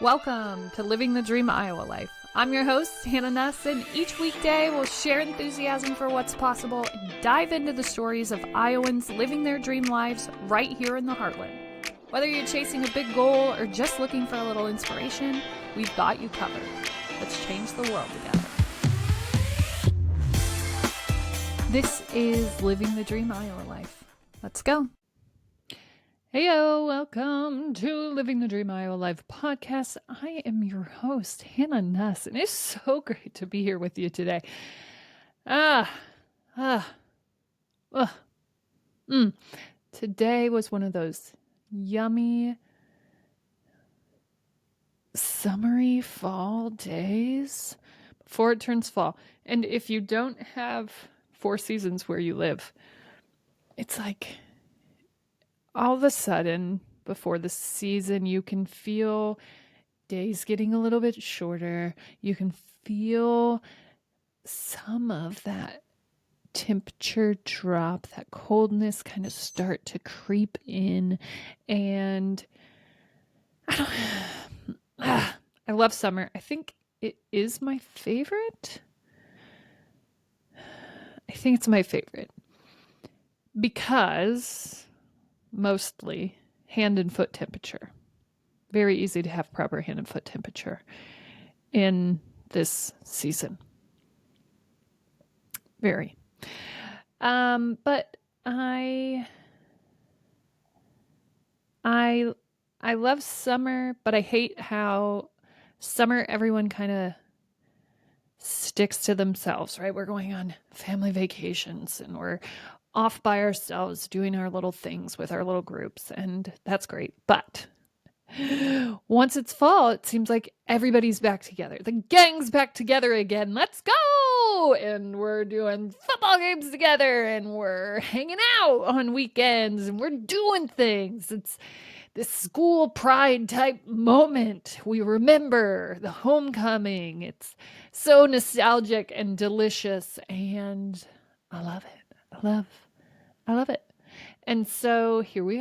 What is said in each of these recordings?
Welcome to Living the Dream Iowa Life. I'm your host, Hanna, and each weekday we'll share enthusiasm for what's possible and dive into the stories of Iowans living their dream lives right here in the heartland. Whether you're chasing a big goal or just looking for a little inspiration, we've got you covered. Let's change the world together. This is Living the Dream Iowa Life. Let's go. Heyo, welcome to Living the Dream Iowa Life podcast. I am your host, Hanna, and it's so great to be here with you today. Today was one of those yummy, summery fall days before it turns fall. And if you don't have 4 seasons where you live, it's like all of a sudden, before the season, you can feel days getting a little bit shorter. You can feel some of that temperature drop, that coldness kind of start to creep in. And I love summer. I think it is my favorite. I think it's my favorite because mostly hand and foot temperature. Very easy to have proper hand and foot temperature in this season. Very. But I love summer, but I hate how summer everyone kind of sticks to themselves, right? We're going on family vacations and we're off by ourselves doing our little things with our little groups, and that's great. But once it's fall, it seems like everybody's back together. The gang's back together again. Let's go! And we're doing football games together, and we're hanging out on weekends, and we're doing things. It's this school pride type moment. We remember the homecoming. It's so nostalgic and delicious, and I love it. I love it. And so here we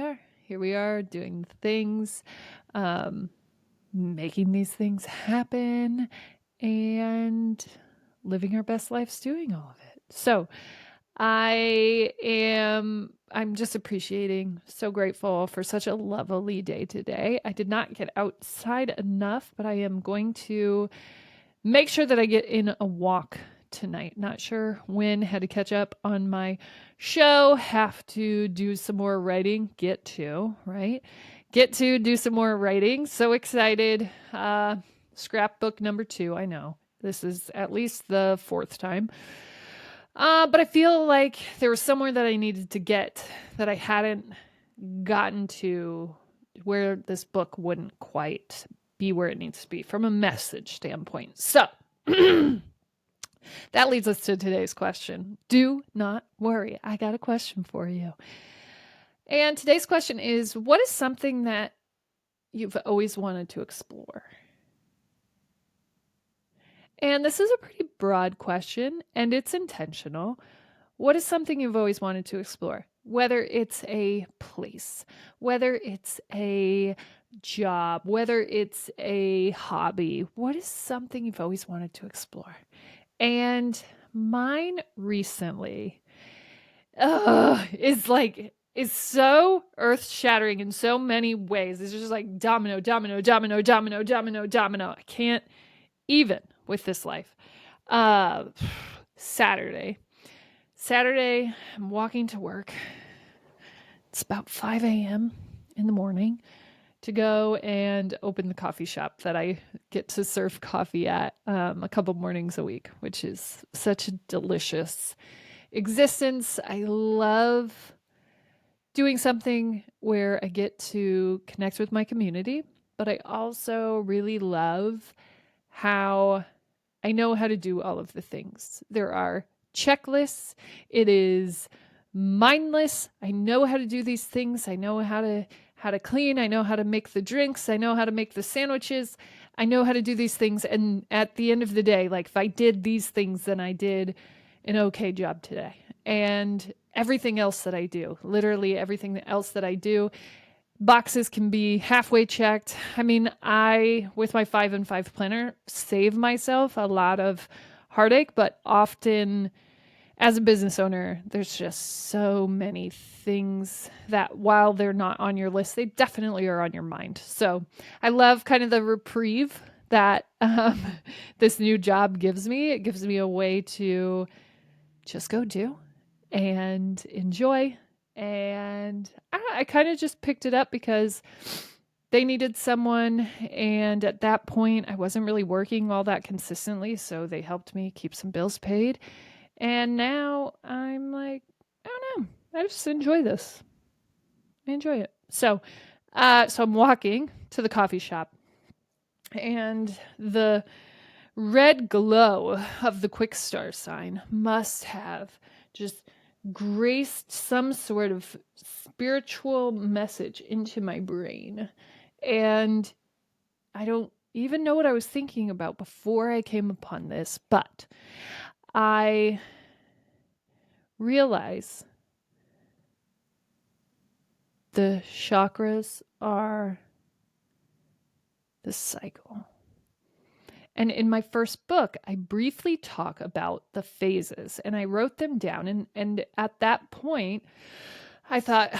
are doing things, making these things happen and living our best lives doing all of it. So I'm just appreciating, so grateful for such a lovely day today. I did not get outside enough, but I am going to make sure that I get in a walk tonight. Not sure when. Had to catch up on my show. Have to do some more writing. Get to do some more writing. So excited. Scrapbook number 2. I know this is at least the 4th time. But I feel like there was somewhere that I needed to get that I hadn't gotten to, where this book wouldn't quite be where it needs to be from a message standpoint. So that leads us to today's question. Do not worry. I got a question for you. And today's question is, what is something that you've always wanted to explore? And this is a pretty broad question, and it's intentional. What is something you've always wanted to explore? Whether it's a place, whether it's a job, whether it's a hobby, what is something you've always wanted to explore? And mine recently is so earth-shattering in so many ways. It's just like domino. I can't even with this life. Saturday, I'm walking to work. It's about 5 a.m. in the morning to go and open the coffee shop that I get to serve coffee at a couple mornings a week, which is such a delicious existence. I love doing something where I get to connect with my community, but I also really love how I know how to do all of the things. There are checklists. It is mindless. I know how to do these things. I know how to clean. I know how to make the drinks. I know how to make the sandwiches. I know how to do these things. And at the end of the day, like if I did these things, then I did an okay job today. And everything else that I do, literally everything else that I do, boxes can be halfway checked. I mean, I, with my 5 and 5 planner, save myself a lot of heartache, but often as a business owner, there's just so many things that while they're not on your list, they definitely are on your mind. So I love kind of the reprieve that this new job gives me. It gives me a way to just go do and enjoy. And I kind of just picked it up because they needed someone. And at that point, I wasn't really working all that consistently. So they helped me keep some bills paid. And now I'm like, I don't know. I just enjoy this. I enjoy it. So I'm walking to the coffee shop, and the red glow of the Quick Start sign must have just graced some sort of spiritual message into my brain. And I don't even know what I was thinking about before I came upon this, but I realize the chakras are the cycle. And in my first book, I briefly talk about the phases and I wrote them down. And at that point, I thought,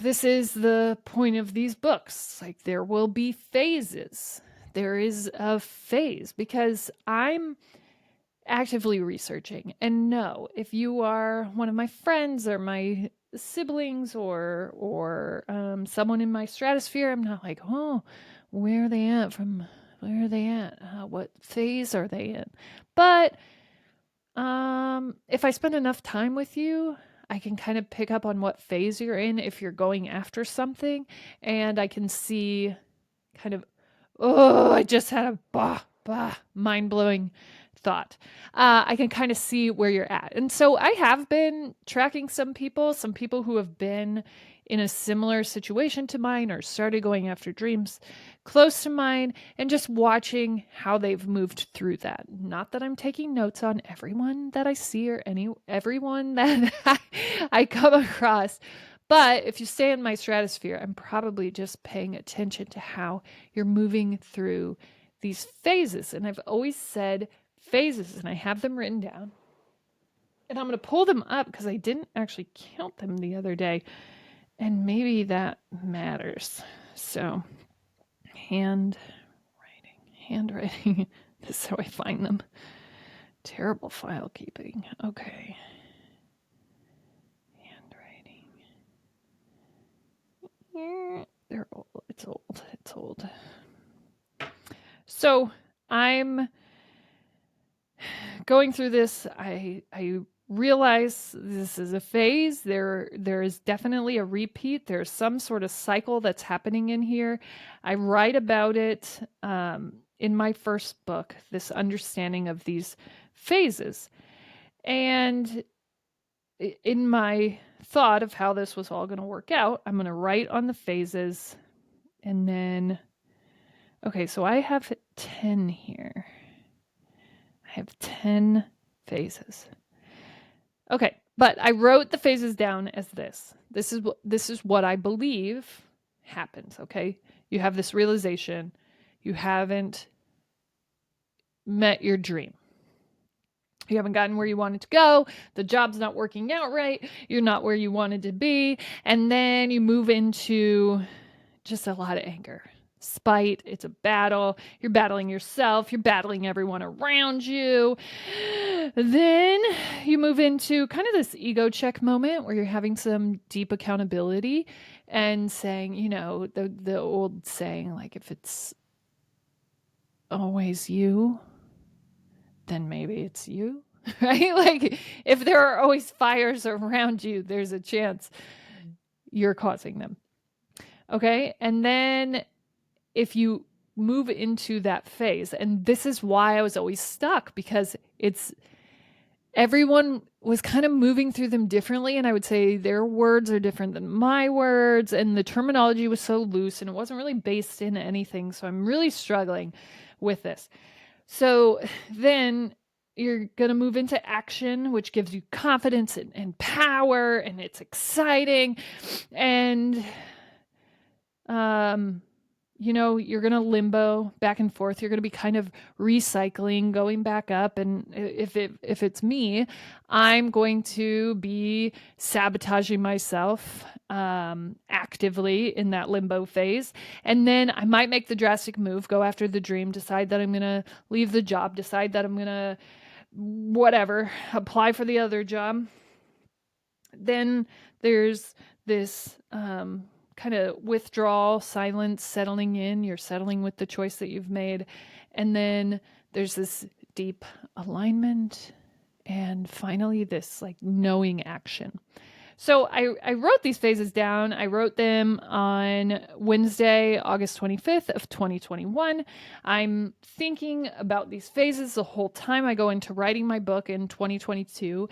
this is the point of these books. Like, there will be phases. There is a phase because I'm actively researching. And no, if you are one of my friends or my siblings or someone in my stratosphere, I'm not like, oh, where are they at from where are they at? What phase are they in? But if I spend enough time with you, I can kind of pick up on what phase you're in if you're going after something, and I can see kind of, oh, I just had a mind blowing thought. I can kind of see where you're at. And so I have been tracking some people who have been in a similar situation to mine or started going after dreams close to mine and just watching how they've moved through that. Not that I'm taking notes on everyone that I see or everyone that I come across. But if you stay in my stratosphere, I'm probably just paying attention to how you're moving through these phases. And I've always said phases, and I have them written down. And I'm going to pull them up because I didn't actually count them the other day. And maybe that matters. So, handwriting. This is how I find them. Terrible file keeping. Okay. They're old. It's old. So I'm going through this. I realize this is a phase. There is definitely a repeat. There's some sort of cycle that's happening in here. I write about it in my first book, this understanding of these phases. And in my thought of how this was all going to work out, I'm going to write on the phases. And then, okay, so I have 10 here. I have 10 phases. Okay, but I wrote the phases down as this. This is what I believe happens, okay? You have this realization. You haven't met your dream. You haven't gotten where you wanted to go. The job's not working out right. You're not where you wanted to be. And then you move into just a lot of anger, spite. It's a battle. You're battling yourself. You're battling everyone around you. Then you move into kind of this ego check moment where you're having some deep accountability and saying, the old saying, like, if it's always you, then maybe it's you, right? Like, if there are always fires around you, there's a chance you're causing them. Okay. And then if you move into that phase, and this is why I was always stuck, because everyone was kind of moving through them differently. And I would say their words are different than my words. And the terminology was so loose and it wasn't really based in anything. So I'm really struggling with this. So then you're going to move into action, which gives you confidence and power, and it's exciting. And Um, you're going to limbo back and forth. You're going to be kind of recycling, going back up. And if it's me, I'm going to be sabotaging myself actively in that limbo phase. And then I might make the drastic move, go after the dream, decide that I'm going to leave the job, decide that I'm going to whatever, apply for the other job. Then there's this kind of withdrawal, silence, settling in. You're settling with the choice that you've made. And then there's this deep alignment. And finally, this like knowing action. So I wrote these phases down. I wrote them on Wednesday, August 25th of 2021. I'm thinking about these phases the whole time I go into writing my book in 2022.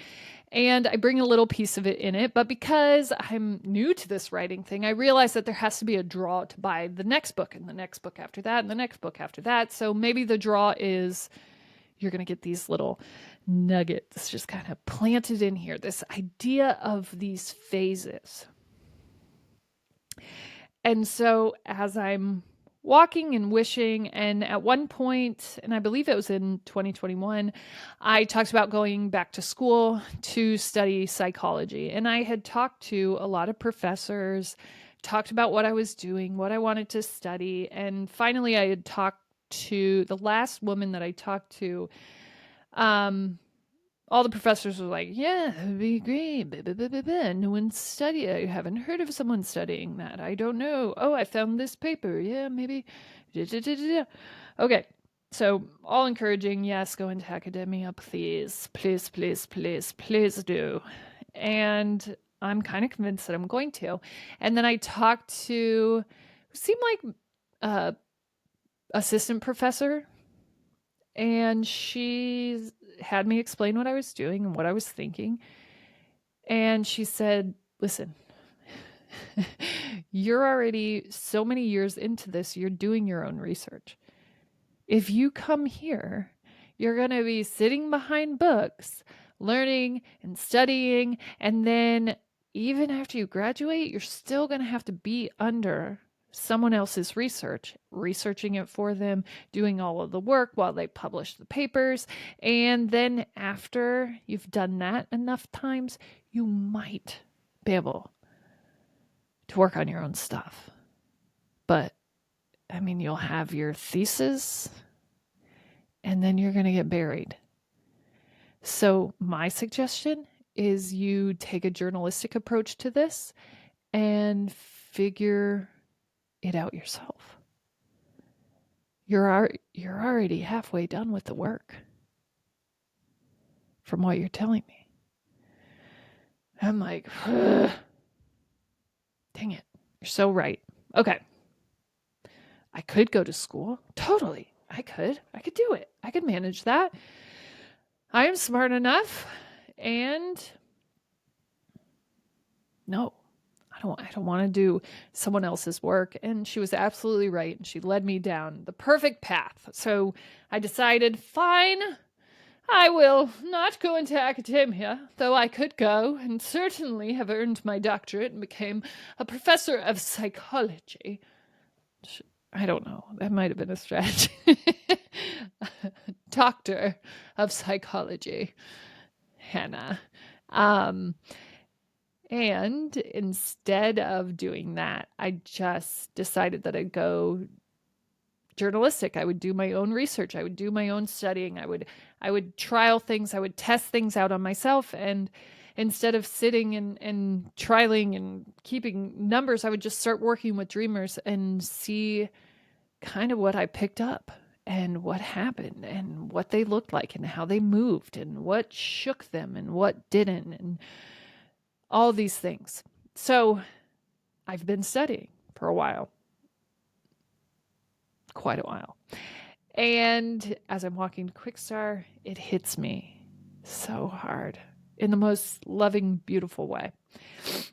And I bring a little piece of it in it. But because I'm new to this writing thing, I realize that there has to be a draw to buy the next book and the next book after that and the next book after that. So maybe the draw is you're going to get these little nuggets just kind of planted in here. This idea of these phases. And so as I'm walking and wishing, and at one point, and I believe it was in 2021, I talked about going back to school to study psychology. And I had talked to a lot of professors, talked about what I was doing, what I wanted to study. And finally, I had talked to the last woman that I talked to. All the professors were like, yeah, that would be great. Blah, blah, blah, blah. No one's studying. I haven't heard of someone studying that. I don't know. Oh, I found this paper. Yeah, maybe. Okay. So all encouraging. Yes, go into academia, please. Please, please, please, please do. And I'm kind of convinced that I'm going to. And then I talked to who seemed like assistant professor, and she had me explain what I was doing and what I was thinking. And she said, listen, you're already so many years into this, you're doing your own research. If you come here, you're going to be sitting behind books, learning and studying. And then even after you graduate, you're still going to have to be under someone else's research, researching it for them, doing all of the work while they publish the papers. And then after you've done that enough times, you might be able to work on your own stuff. But I mean, you'll have your thesis and then you're going to get buried. So my suggestion is you take a journalistic approach to this and figure it out yourself. You're already halfway done with the work from what you're telling me. I'm like, dang it. You're so right. Okay. I could go to school. Totally. I could do it. I could manage that. I am smart enough. And no, I don't want to do someone else's work. And she was absolutely right. And she led me down the perfect path. So I decided, fine, I will not go into academia, though I could go and certainly have earned my doctorate and became a professor of psychology. I don't know. That might have been a strategy. Doctor of psychology, Hanna. And instead of doing that, I just decided that I'd go journalistic. I would do my own research. I would do my own studying. I would trial things. I would test things out on myself. And instead of sitting and trialing and keeping numbers, I would just start working with dreamers and see kind of what I picked up and what happened and what they looked like and how they moved and what shook them and what didn't and all these things. So I've been studying for a while, quite a while. And as I'm walking to Quickstar, it hits me so hard in the most loving, beautiful way.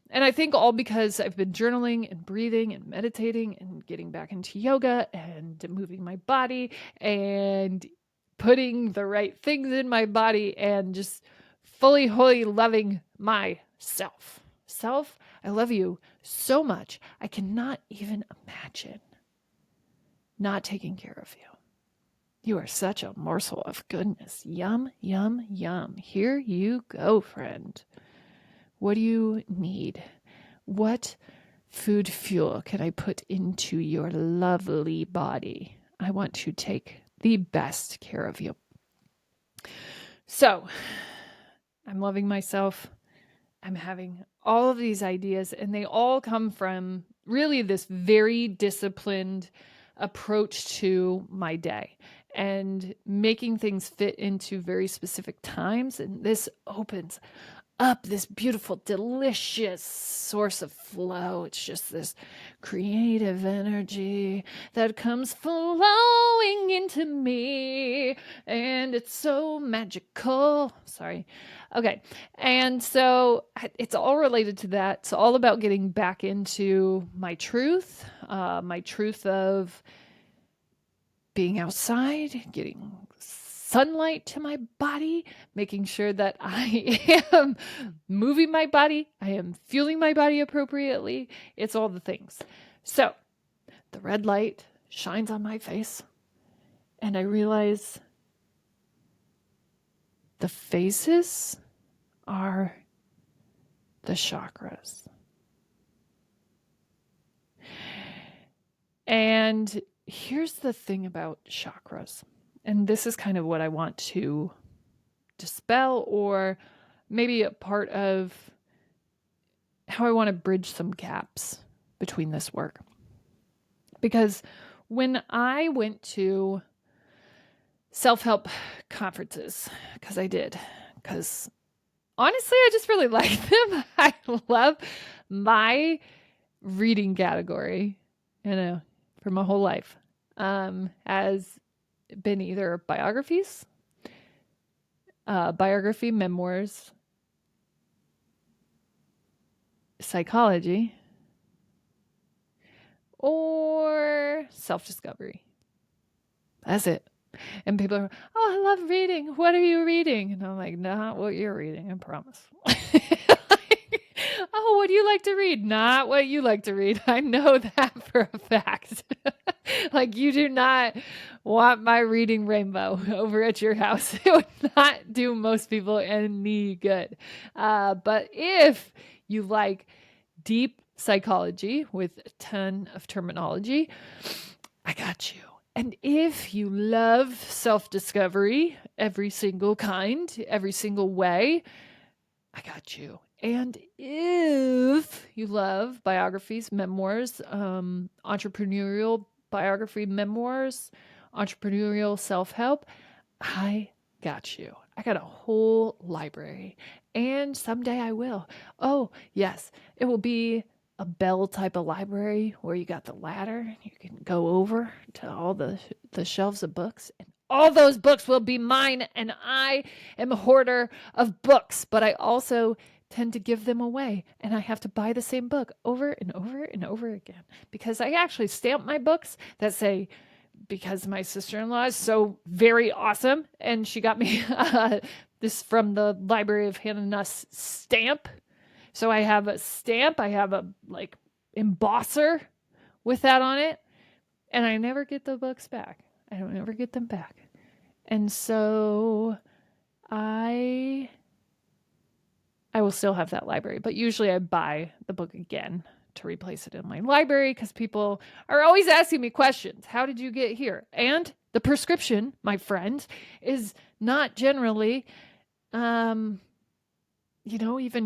And I think all because I've been journaling and breathing and meditating and getting back into yoga and moving my body and putting the right things in my body and just fully, wholly loving myself. I love you so much. I cannot even imagine not taking care of you. You are such a morsel of goodness. Yum, yum, yum. Here you go, friend. What do you need? What food fuel can I put into your lovely body? I want to take the best care of you. So, I'm loving myself. I'm having all of these ideas, and they all come from really this very disciplined approach to my day and making things fit into very specific times. And this opens up this beautiful, delicious source of flow. It's just this creative energy that comes flowing into me, and it's so magical. Sorry. Okay. And so it's all related to that. It's all about getting back into my truth of being outside, getting sunlight to my body, making sure that I am moving my body, I am fueling my body appropriately. It's all the things. So the red light shines on my face, and I realize the faces are the chakras. And here's the thing about chakras. And this is kind of what I want to dispel, or maybe a part of how I want to bridge some gaps between this work. Because when I went to self-help conferences, because I did, because honestly, I just really like them. I love my reading category, for my whole life, has been either biographies, biography, memoirs, psychology, or self-discovery. That's it. And people are, oh, I love reading. What are you reading? And I'm like, not what you're reading, I promise. Oh, what do you like to read? Not what you like to read. I know that for a fact. Like, you do not want my reading rainbow over at your house. It would not do most people any good. But if you like deep psychology with a ton of terminology, I got you. And if you love self-discovery, every single kind, every single way, I got you. And if you love biographies, memoirs, entrepreneurial biography, memoirs, entrepreneurial self-help, I got you. I got a whole library. And someday I will. Oh, yes, it will be a bell type of library where you got the ladder. You can go over to all the shelves of books, and all those books will be mine. And I am a hoarder of books, but I also tend to give them away, and I have to buy the same book over and over and over again, because I actually stamp my books that say, because my sister-in-law is so very awesome, and she got me this from the Library of Hanna stamp. So I have a stamp, I have a like embosser with that on it, and I never get the books back. I don't ever get them back. And so I will still have that library, but usually I buy the book again to replace it in my library, because people are always asking me questions. How did you get here? And the prescription, my friend, is not generally, even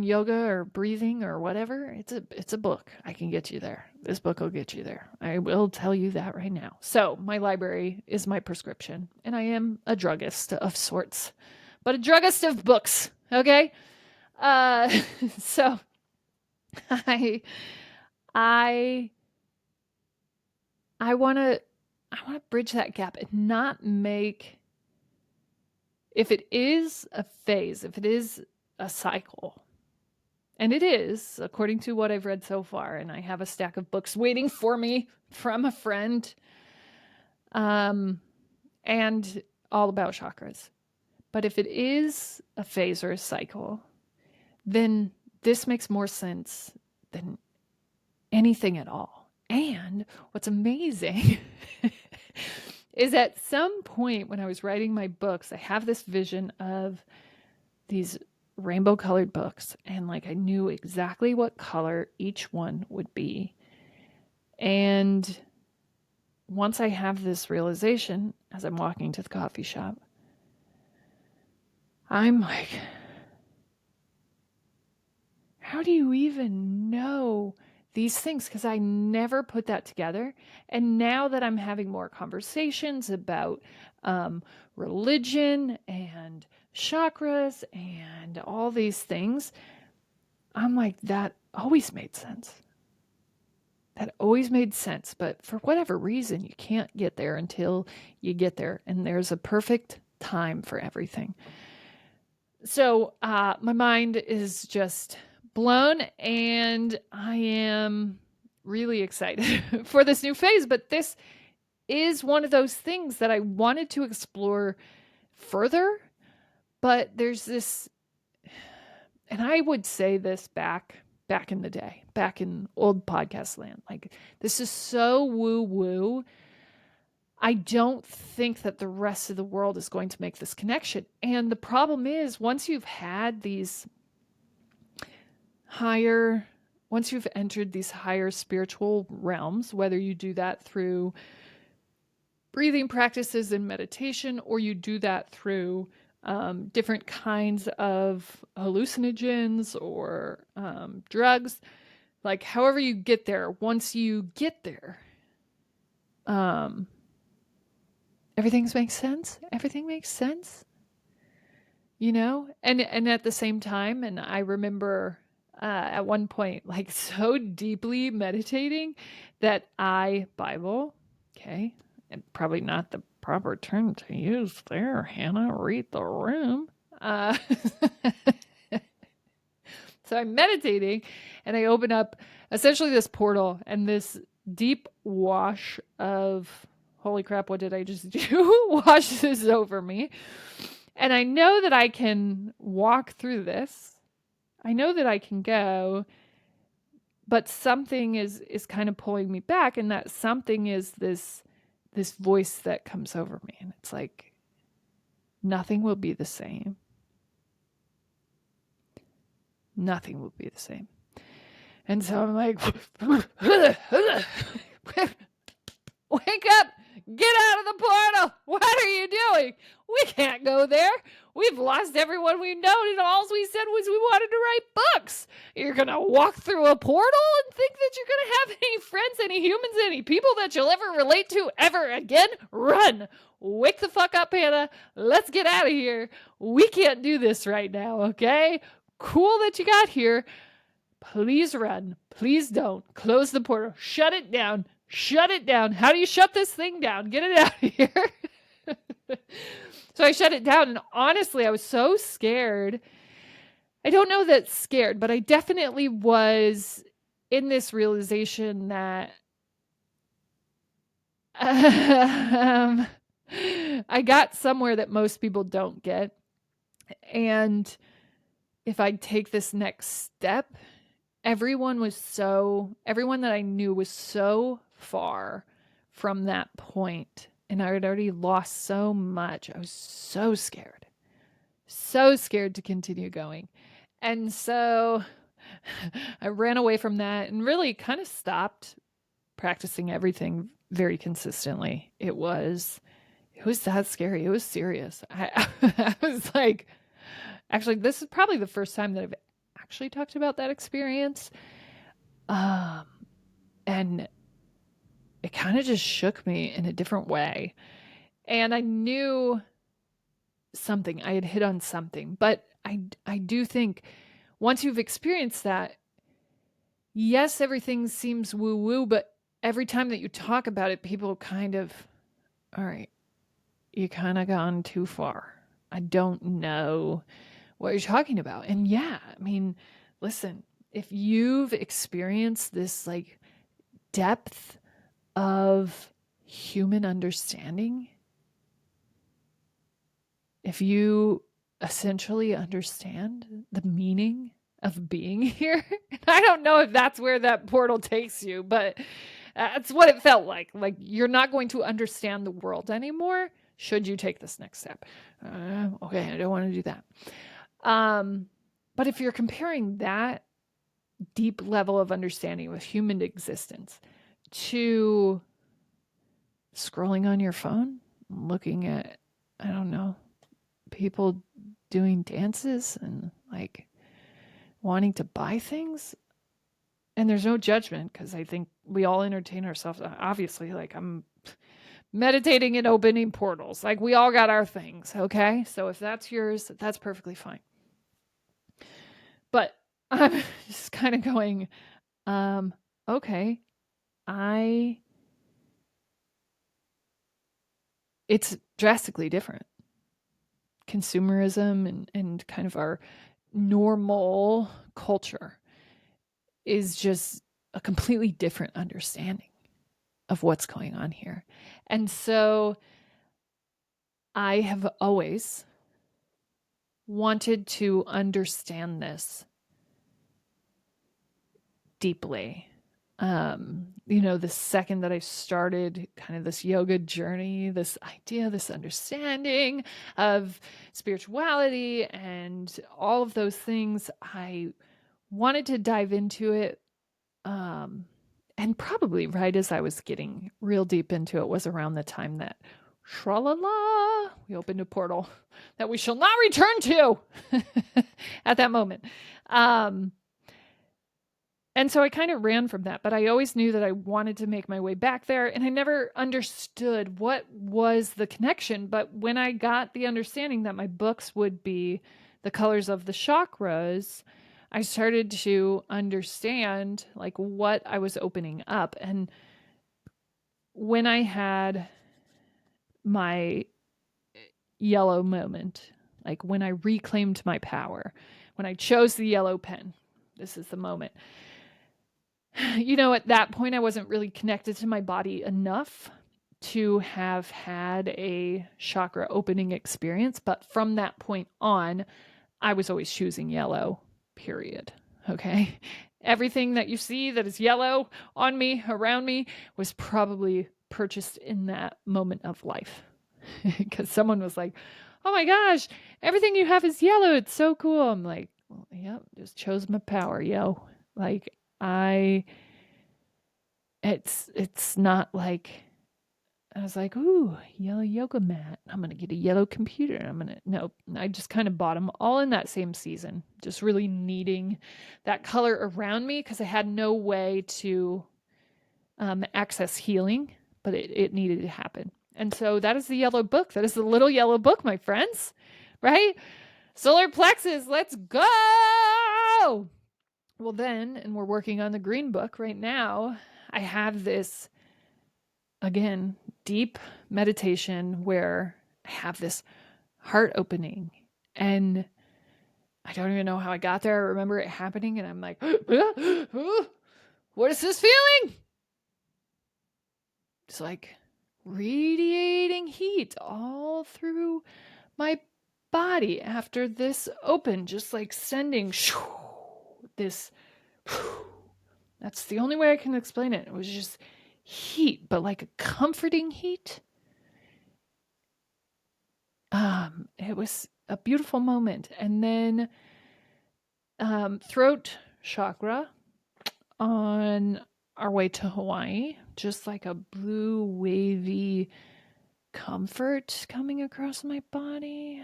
yoga or breathing or whatever. It's a book. I can get you there. This book will get you there. I will tell you that right now. So my library is my prescription, and I am a druggist of sorts, but a druggist of books. Okay. So I want to bridge that gap and not make, if it is a phase, if it is a cycle, and it is, according to what I've read so far, and I have a stack of books waiting for me from a friend, and all about chakras. But if it is a phase or a cycle, then this makes more sense than anything at all. And what's amazing is at some point when I was writing my books, I have this vision of these rainbow colored books, and like I knew exactly what color each one would be. And once I have this realization as I'm walking to the coffee shop, I'm like, how do you even know these things? Because I never put that together. And now that I'm having more conversations about religion and chakras and all these things, I'm like, that always made sense. That always made sense. But for whatever reason, you can't get there until you get there. And there's a perfect time for everything. So my mind is just blown, and I am really excited for this new phase. But this is one of those things that I wanted to explore further. But there's this, and I would say this back in the day, back in old podcast land, like, this is so woo woo. I don't think that the rest of the world is going to make this connection. And the problem is, once you've entered these higher spiritual realms, whether you do that through breathing practices and meditation, or you do that through different kinds of hallucinogens or drugs, like however you get there, once you get there, everything makes sense. Everything makes sense, and at the same time. And I remember at one point, like, so deeply meditating that Bible, okay, and probably not the proper term to use there, Hannah, read the room. So I'm meditating, and I open up essentially this portal, and this deep wash of, holy crap, what did I just do? Washes over me. And I know that I can walk through this. I know that I can go, but something is kind of pulling me back, and that something is this voice that comes over me, and it's like, nothing will be the same. Nothing will be the same. And so I'm like, wake up, get out of the portal. What are you doing? We can't go there. We've lost everyone we've known, and all we said was we wanted to write books. You're going to walk through a portal and think that you're going to have any friends, any humans, any people that you'll ever relate to ever again? Run. Wake the fuck up, Hannah. Let's get out of here. We can't do this right now, okay? Cool that you got here. Please run. Please don't. Close the portal. Shut it down. Shut it down. How do you shut this thing down? Get it out of here. So I shut it down, and honestly, I was so scared. I don't know that scared, but I definitely was in this realization that I got somewhere that most people don't get. And if I take this next step, everyone that I knew was so far from that point, and I had already lost so much. I was so scared to continue going. And so I ran away from that and really kind of stopped practicing everything very consistently. It was that scary. It was serious. I was like, actually, this is probably the first time that I've actually talked about that experience. And it kind of just shook me in a different way. And I knew something, I had hit on something, but I do think once you've experienced that, yes, everything seems woo woo, but every time that you talk about it, people kind of, all right, you kind of gone too far. I don't know what you're talking about. And yeah, I mean, listen, if you've experienced this like depth of human understanding, if you essentially understand the meaning of being here. I don't know if that's where that portal takes you, but that's what it felt like. Like you're not going to understand the world anymore should you take this next step. Okay, I don't want to do that. But if you're comparing that deep level of understanding with human existence to scrolling on your phone, looking at, I don't know, people doing dances and like wanting to buy things. And there's no judgment because I think we all entertain ourselves. Obviously, like I'm meditating and opening portals. Like we all got our things, okay? So if that's yours, that's perfectly fine. But I'm just kind of going, okay, it's drastically different. Consumerism and kind of our normal culture is just a completely different understanding of what's going on here. And so I have always wanted to understand this deeply. The second that I started kind of this yoga journey, this idea, this understanding of spirituality and all of those things, I wanted to dive into it. And probably right as I was getting real deep into it was around the time that tra-la-la, we opened a portal that we shall not return to at that moment. And so I kind of ran from that, but I always knew that I wanted to make my way back there, and I never understood what was the connection. But when I got the understanding that my books would be the colors of the chakras, I started to understand like what I was opening up. And when I had my yellow moment, like when I reclaimed my power, when I chose the yellow pen, this is the moment. At that point, I wasn't really connected to my body enough to have had a chakra opening experience. But from that point on, I was always choosing yellow, period. Okay. Everything that you see that is yellow on me, around me, was probably purchased in that moment of life. Because someone was like, oh my gosh, everything you have is yellow. It's so cool. I'm like, well, yep, just chose my power, yo. Like, it's not like I was like, ooh, yellow yoga mat. I'm going to get a yellow computer. No, I just kind of bought them all in that same season, just really needing that color around me because I had no way to access healing, but it needed to happen. And so that is the yellow book. That is the little yellow book, my friends, right? Solar plexus, let's go. Well, then, and we're working on the green book right now, I have this, again, deep meditation where I have this heart opening. And I don't even know how I got there. I remember it happening, and I'm like, what is this feeling? It's like radiating heat all through my body after this open, just like sending this. That's the only way I can explain it. It was just heat, but like a comforting heat. It was a beautiful moment. And then throat chakra on our way to Hawaii, just like a blue wavy comfort coming across my body.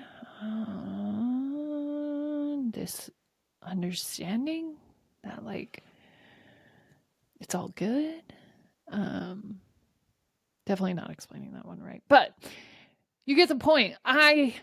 This understanding that like it's all good. Definitely not explaining that one right, but you get the point. I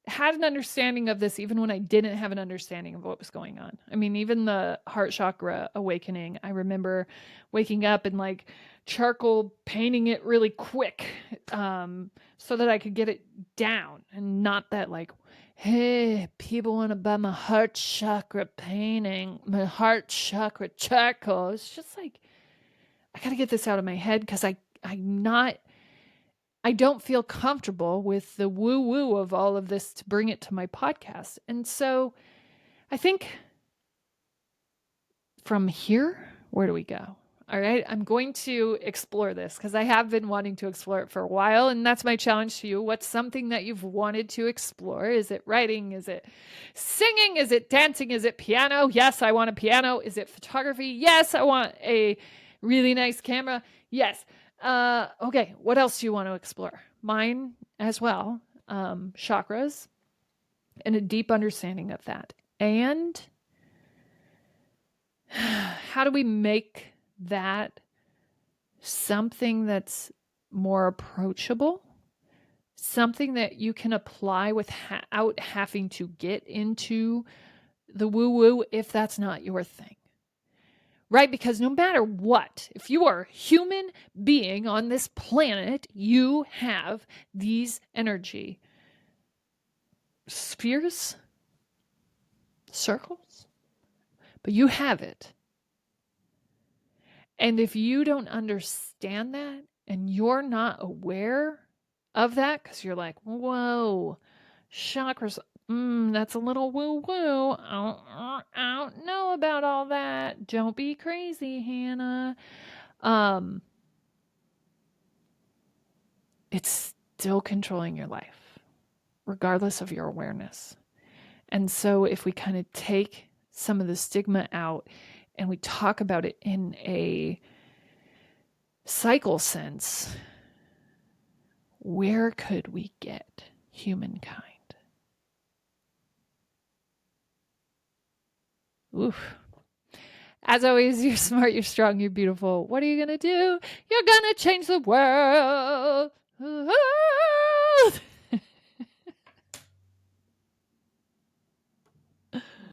had an understanding of this even when I didn't have an understanding of what was going on. I mean, even the heart chakra awakening, I remember waking up and like charcoal painting it really quick so that I could get it down, and not that like, hey, people want to buy my heart chakra painting, my heart chakra charcoal. It's just like, I got to get this out of my head because I don't feel comfortable with the woo woo of all of this to bring it to my podcast. And so I think from here, where do we go? All right, I'm going to explore this because I have been wanting to explore it for a while. And that's my challenge to you. What's something that you've wanted to explore? Is it writing? Is it singing? Is it dancing? Is it piano? Yes, I want a piano. Is it photography? Yes, I want a really nice camera. Yes. Okay, what else do you want to explore? Mine as well. Chakras and a deep understanding of that. And how do we make that something that's more approachable, something that you can apply without having to get into the woo woo if that's not your thing? Right? Because no matter what, if you are a human being on this planet, you have these energy spheres, circles, but you have it. And if you don't understand that and you're not aware of that, because you're like, whoa, chakras, that's a little woo woo. I don't know about all that. Don't be crazy, Hannah. It's still controlling your life, regardless of your awareness. And so if we kind of take some of the stigma out and we talk about it in a cycle sense, where could we get humankind? Oof. As always, you're smart, you're strong, you're beautiful. What are you going to do? You're going to change the world.